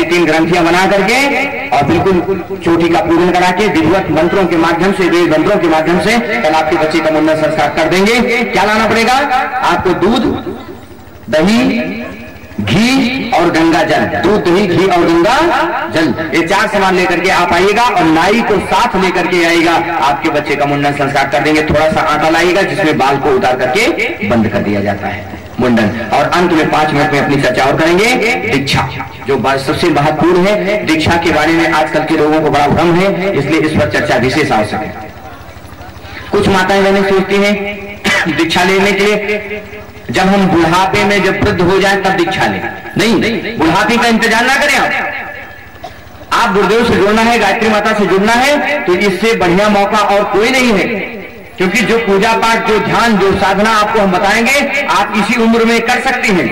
3 ग्रंथियां बना करके और बिल्कुल चोटी का पूजन करा के विधिवत मंत्रों के माध्यम से, वेद मंत्रों के माध्यम से कल आपके बच्चे का मुंडन संस्कार कर देंगे। क्या लाना पड़ेगा आपको? दूध, दही, घी और गंगा जल। दूध, दही, घी और गंगा जल, ये 4 सामान लेकर के आप आइएगा और नाई को साथ लेकर के आइएगा। आपके बच्चे का मुंडन संस्कार कर देंगे। थोड़ा सा आटा लाइएगा जिसमें बाल को उतार करके बंद कर दिया जाता है मुंडन। और अंत में 5 मिनट में अपनी चर्चा और करेंगे। दीक्षा जो सबसे महत्वपूर्ण है, दीक्षा के बारे में आजकल के लोगों को बड़ा भ्रम है, इसलिए इस पर चर्चा विशेष आवश्यक है। कुछ माताएं बहनें सोचती हैं दीक्षा लेने के लिए जब हम बुढ़ापे में जब वृद्ध हो जाए तब दीक्षा लें। नहीं, बुढ़ापे का इंतजार ना करें। आप गुरुदेव से जुड़ना है, गायत्री माता से जुड़ना है, तो इससे बढ़िया मौका और कोई नहीं है। क्योंकि जो पूजा पाठ, जो ध्यान, जो साधना आपको हम बताएंगे, आप इसी उम्र में कर सकती हैं।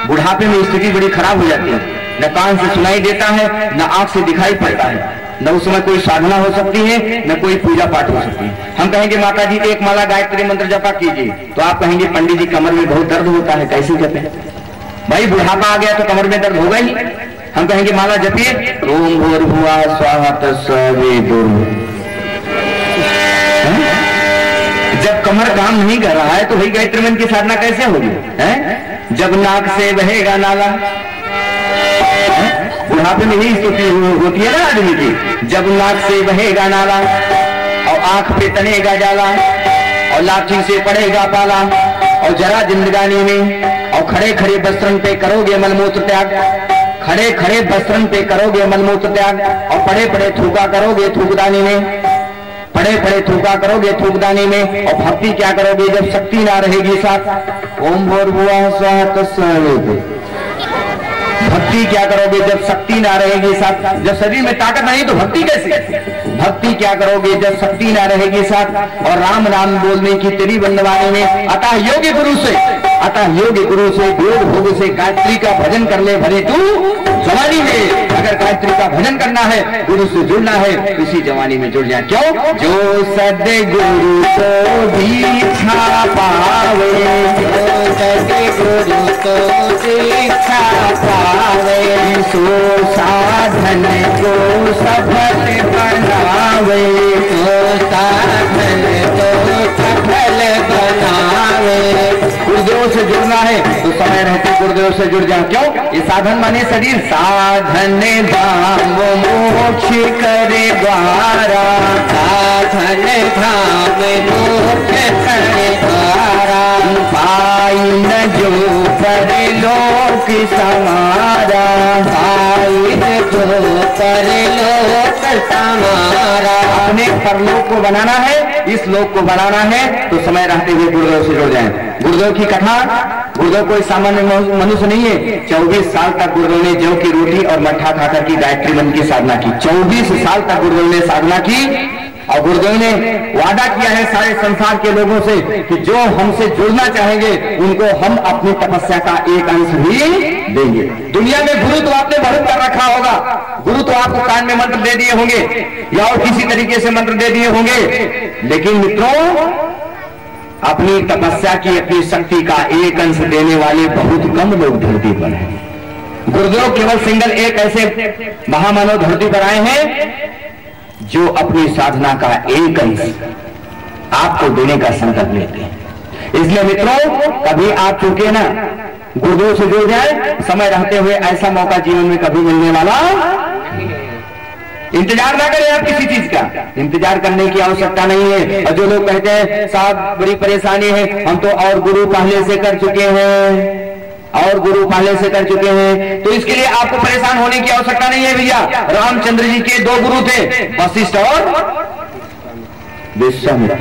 बुढ़ापे में स्थिति बड़ी खराब हो जाती है, न कान से सुनाई देता है, न आंख से दिखाई पड़ता है, न उस समय कोई साधना हो सकती है, न कोई पूजा पाठ हो सकती है। हम कहेंगे माता जी 1 माला गायत्री मंत्र जपा कीजिए, तो आप कहेंगे पंडित जी कमर में बहुत दर्द होता है, कैसे जपे? भाई बुढ़ापा आ गया तो कमर में दर्द होगा ही। हम कहेंगे माला जपिए, ओम भूर्भुवः स्वाहा तत्सवितुर्वरेण्यं। जब कमर काम नहीं कर रहा है तो भाई गायत्री मंत्र की साधना कैसे होगी? जब नाक से बहेगा नाला, बुढ़ापे में यही स्थिति होती है ना आदमी की। जब नाक से बहेगा नाला और आंख पे तनेगा जाला और लाठी से पड़ेगा पाला और जरा जिंदगानी में और खड़े खड़े वस्त्रन पे करोगे मलमूत्र त्याग, खड़े खड़े वस्त्रन पे करोगे मलमूत्र त्याग और पड़े पड़े थूका करोगे थूकदानी में, पड़े पड़े थूका करोगे थूकदानी में। और भक्ति क्या करोगे जब शक्ति ना रहेगी साथ? ओम भूर्भुवः स्वाहा तत्सवितुर्वरेण्यं। भक्ति क्या करोगे जब शक्ति ना रहेगी साथ? जब शरीर में ताकत नहीं तो भक्ति कैसे? भक्ति क्या करोगे जब शक्ति ना रहेगी साथ? और राम नाम बोलने की तेरी बंदवानी में अतः योगी गुरु से, अतः योगी गुरु से, योग भोग से गायत्री का भजन कर ले भले तू जवानी में। अगर गायत्री का भजन करना है, गुरु से जुड़ना है, इसी जवानी में जुड़ जाए। क्यों? जो सद्गुरु को दीक्षा पावे, जो सद्गुरु को दीक्षा पावे, सो साधन को सफल बनावे, सो साधन को सफल बनावे। गुरुदेव से जुड़ना है तो समय रहते गुरुदेव से जुड़ जाओ। क्यों? ये साधन माने शरीर। साधन धाम मोक्ष करे द्वारा, साधन धाम मोक्ष करे द्वारा, पाई न जो परलोक समारा, पाई न जो परलोक समारा। अपने परलोक को बनाना है, इस लोक को बनाना है तो समय रहते हुए गुरुदेव से जुड़ जाएं। गुरुदेव की कथा, गुरुदेव कोई सामान्य मनुष्य नहीं है। 24 साल तक गुरुदेव ने जौ की रोटी और मट्ठा खाकर की गायत्री मंत्र की साधना की। 24 साल तक गुरुदेव ने साधना की और गुरुदेव ने वादा किया है सारे संसार के लोगों से कि जो हमसे जुड़ना चाहेंगे उनको हम अपनी तपस्या का एक अंश भी देंगे। दुनिया में गुरु तो आपने बहुत कर रखा होगा, गुरु तो आपको कान में मंत्र दे दिए होंगे या और किसी तरीके से मंत्र दे दिए होंगे, लेकिन मित्रों अपनी तपस्या की, अपनी शक्ति का एक अंश देने वाले बहुत कम लोग धरती पर हैं। गुरुदेव केवल सिंगल एक ऐसे महामानव धरती पर आए हैं जो अपनी साधना का एक अंश आपको देने का संकल्प लेते हैं। इसलिए मित्रों कभी आप चूके ना, गुरुदेव से जुड़ जाए, समय रहते हुए ऐसा मौका जीवन में कभी मिलने वाला। इंतजार ना करें आप किसी चीज का, इंतजार करने की आवश्यकता नहीं है। और जो लोग कहते हैं साहब बड़ी परेशानी है, हम तो और गुरु पहले से कर चुके हैं, और गुरु पहले से कर चुके हैं, तो इसके लिए आपको परेशान होने की आवश्यकता नहीं है भैया। रामचंद्र जी के 2 गुरु थे, वशिष्ठ और विश्वामित्र।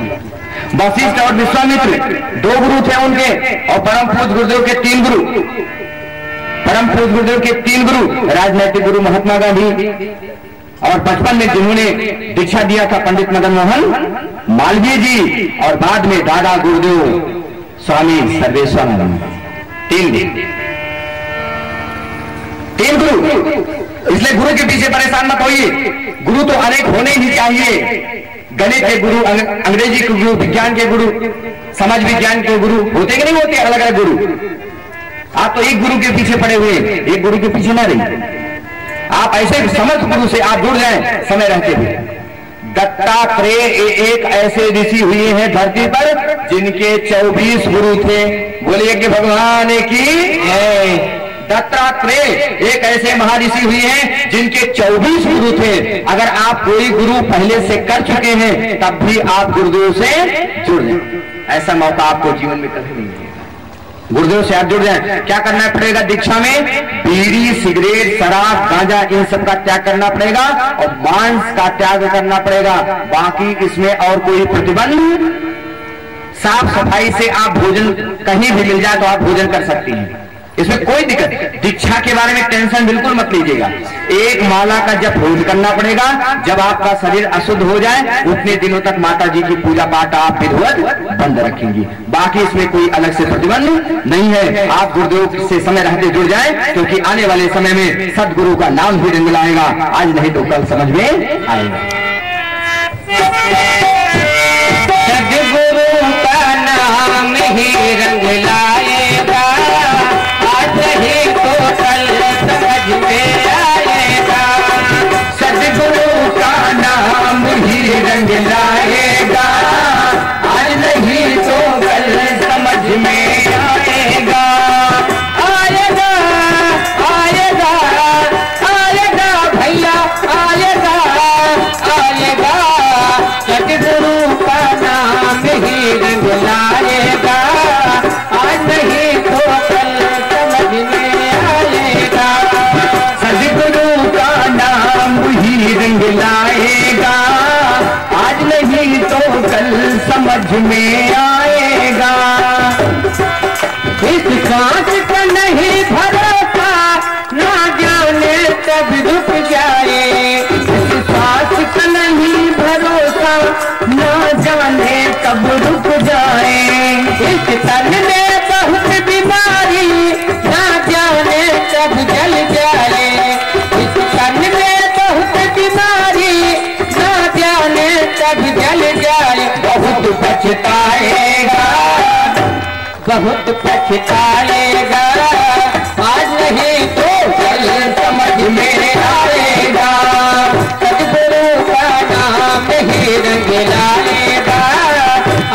वशिष्ठ और विश्वामित्र 2 गुरु थे उनके, और परम पूज्य गुरुदेव के 3 गुरु, परम पूज्य गुरुदेव के 3 गुरु, राजनैतिक गुरु महात्मा गांधी, और बचपन में जिन्होंने दीक्षा दिया था पंडित मदन मोहन मालवीय जी, और बाद में दादा गुरुदेव स्वामी सर्वेश्वरानंद। 3 गुरु। इसलिए गुरु के पीछे परेशान मत होइए, गुरु तो अनेक होने ही चाहिए। गणित के गुरु, अंग्रेजी के गुरु, विज्ञान के गुरु, समाज विज्ञान के गुरु होते कि नहीं होते अलग अलग गुरु। आप तो एक गुरु के पीछे पड़े हुए, एक गुरु के पीछे ना रहिए। आप ऐसे समर्थ गुरु से आप जुड़ जाएं समय रहते हुए। दत्तात्रेय एक ऐसे ऋषि हुए हैं धरती पर जिनके 24 गुरु थे। बोलिए कि भगवान की है। दत्तात्रेय एक ऐसे महर्षि हुए हैं जिनके 24 गुरु थे। अगर आप कोई गुरु पहले से कर चुके हैं तब भी आप गुरुदेव से जुड़ जाएं। ऐसा मौका आपको जीवन में कभी नहीं मिलेगा। गुरुदेव से आप जुड़ जाएं। क्या करना पड़ेगा दीक्षा में? बीड़ी, सिगरेट, शराब, गांजा, इन सब का त्याग करना पड़ेगा और मांस का त्याग करना पड़ेगा। बाकी इसमें और कोई प्रतिबंध। साफ सफाई से आप भोजन कहीं भी मिल जाए तो आप भोजन कर सकती हैं, इसमें कोई दिक्कत। दीक्षा के बारे में टेंशन बिल्कुल मत लीजिएगा। एक माला का जप रोज करना पड़ेगा। जब आपका शरीर अशुद्ध हो जाए उतने दिनों तक माता जी की पूजा पाठ आप विधिवत बंद रखेंगी। बाकी इसमें कोई अलग से प्रतिबंध नहीं है। आप गुरुदेव से समय रहते जुड़ जाए, क्योंकि आने वाले समय में सदगुरु का नाम भी रंग लाएगा। आज नहीं तो कल समझ में आएगा। सदगुरु का नाम ही रंग लाएगा, आज नहीं तो कल समझ में आएगा। सदगुरु का नाम ही रंग लाएगा, आज नहीं तो कल समझ में आएगा। आएगा आएगा आएगा भैया आएगा आएगा। सदगुरु का नाम ही रंग लाएगा, आज नहीं तो कल समझ में आएगा। सदगुरु का नाम ही रंग लाएगा, आज नहीं तो कल समझ में आएगा। इस सांस का नहीं भरोसा, ना जाने कब रुक जाए। इस सांस का नहीं भरोसा, ना जाने कब रुक जाए। इस तन में बहुत बीमारी, ना जाने कब जल जाए। इस तन में बहुत बीमारी, ना जाने कब जल जाए। बहुत पछताएगा, बहुत पछताएगा, आज नहीं तो कल समझ में आएगा। सदगुरु का नाम ही रंग लाएगा,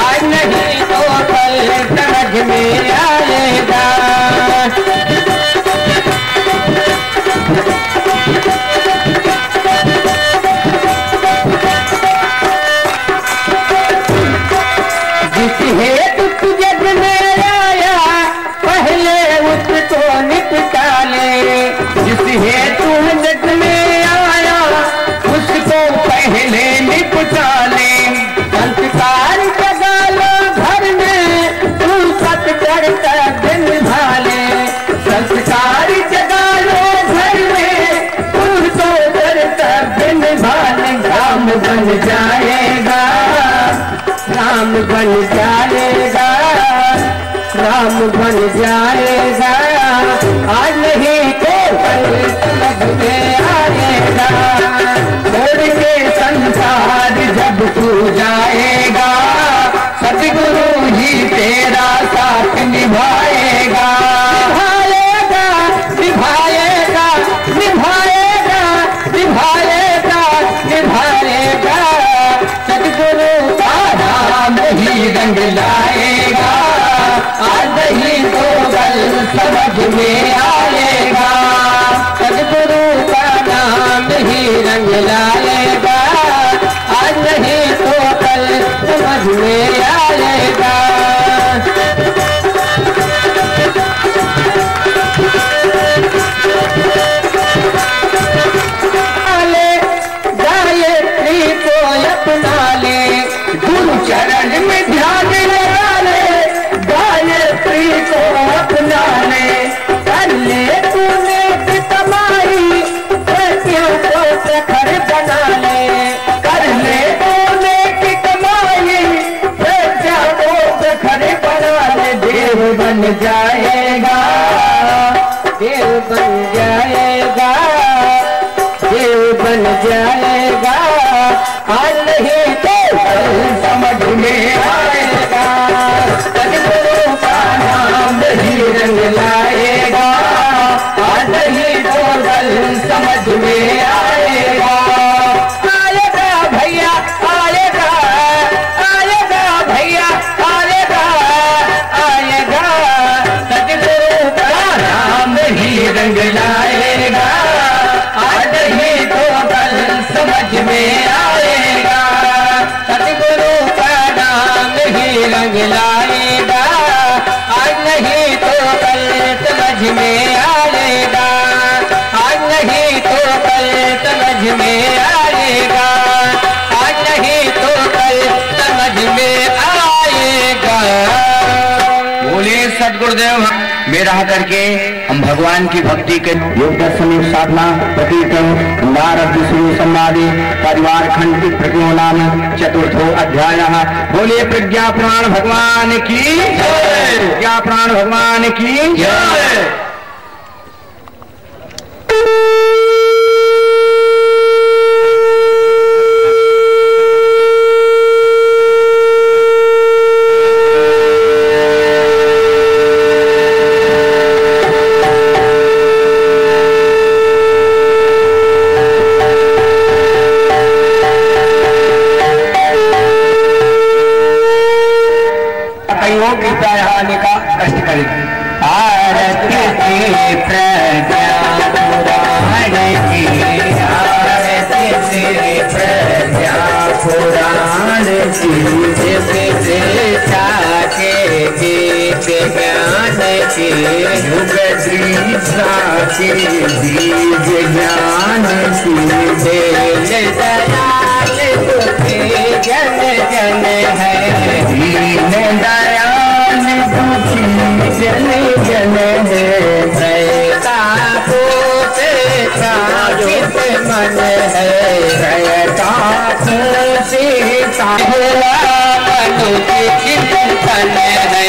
आज नहीं तो कल समझ में आएगा। जिस हेतु तू जग में आया, पहले उसको निपटा ले। जिस हेतु जग में आया उसको पहले निपटा ले। संस्कार जगा लो घर में, तू सत्कर दिन भाले। संस्कार जगा लो घर में, तू तो कर्तव्य निभाने। राम बन जाएगा, राम बन जाएगा, राम बन जाएगा, आज नहीं तो कल समझ में आएगा। छोड़ के संसार जब तू जाएगा, सतगुरु ही तेरा साथ निभाएगा। निभाएगा निभाएगा निभाएगा निभाएगा निभाएगा। सदगुरु का नाम ही रंग लाएगा, आज नहीं तो कल समझ में आएगा। सदगुरु का नाम ही रंग लाएगा, आज नहीं तो कल समझ में आएगा। गायत्री को अपना ले, गुरु चरण में ध्यान लगा ले। गायत्री को अपना ले, कर ले तूने कमाई, बेटियों को प्रखर बना में आएगा, आज नहीं तो कल समझ में आएगा। बोले सदगुरुदेव में रह करके हम भगवान की भक्ति के योग दर्शन साधना प्रकीर्तन नारद विष्णु संवादे परिवार खंड प्रकृति नाम चतुर्थो अध्याय। बोले प्रज्ञा प्राण भगवान की जय, प्रज्ञा प्राण भगवान की जय। आने का कष्ट करें। आरती से प्रज्ञा पुराण की, आरती से प्रज्ञा पुराण की, जैसे छाके दीप ज्ञान की, युग दीक्षा की दीप ज्ञान की, देव दयाल दुखी जन जन है, दीन दयाल दुखी जन जन है, सैता पोते काचित मन है, सैता पोते मनुष्य चिंतन है,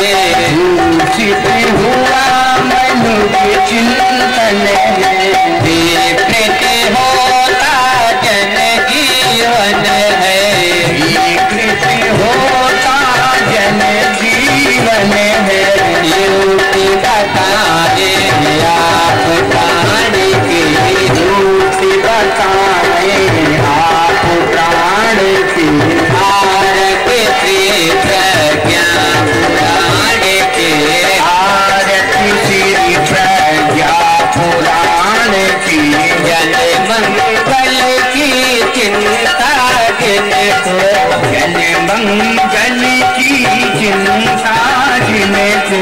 दूषित हुआ मनुष्य चिंतन है, विकृत होता जन जीवन है, विकृत होता जन जीवन है, युक्ति बताए आप प्राण की, युक्ति बताए आप प्राण की, आरती श्री प्रज्ञा पुराण की, आरती श्री प्रज्ञा पुराण की, जन मंगल की चिंता जिनको, जन मंगल की चिंता जिनको,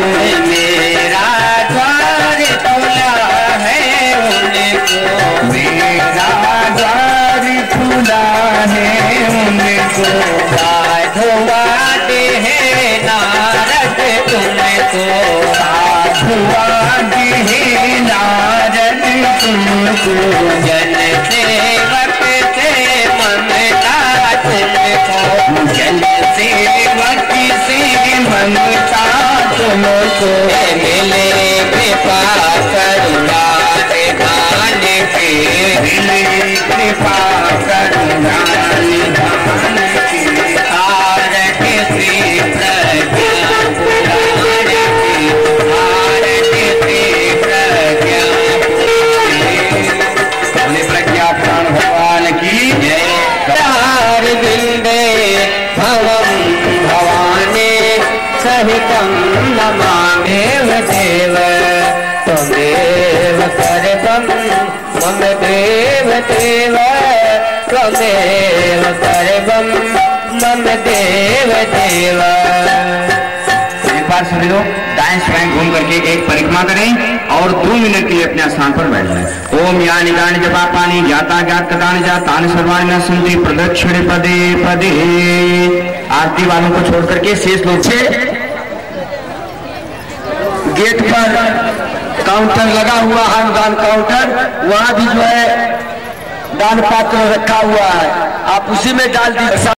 मेरा द्वार खुला है उनको, मेरा द्वार खुला है उनको, साधुवाद है नारद तुमको, साधुवाद है नारद तुमको, जन सेवक से ममता तुमको, जन सेवक से ममता तुमको, मिले कृपा करुणा निधान के, मिले कृपा करुणा निधान के, आरती श्री प्रज्ञा पुराण की, आरती श्री प्रज्ञा प्रज्ञा प्राण भगवान की जय। बिंदे भवम भवानी सहितं नमामेव देव, त्वमेव सर्वं मम देव देव, त्वमेव सर्वं मम देव देव। एक बार सभी लोग दाएं स्वयं घूम करके एक परिक्रमा करें और 2 मिनट के लिए अपने स्थान पर बैठ जाएं। ओम यानि गानि जपा पानी ज्ञाता ज्ञात कथानि जातानि सर्वाणि न सन्ति प्रदक्षिणे पदे पदे। आरती वालों को छोड़ करके शेष लोग से गेट पर काउंटर लगा हुआ है, अनुदान काउंटर, वहां भी जो है दान पात्र रखा हुआ है, आप उसी में डाल दीजिए।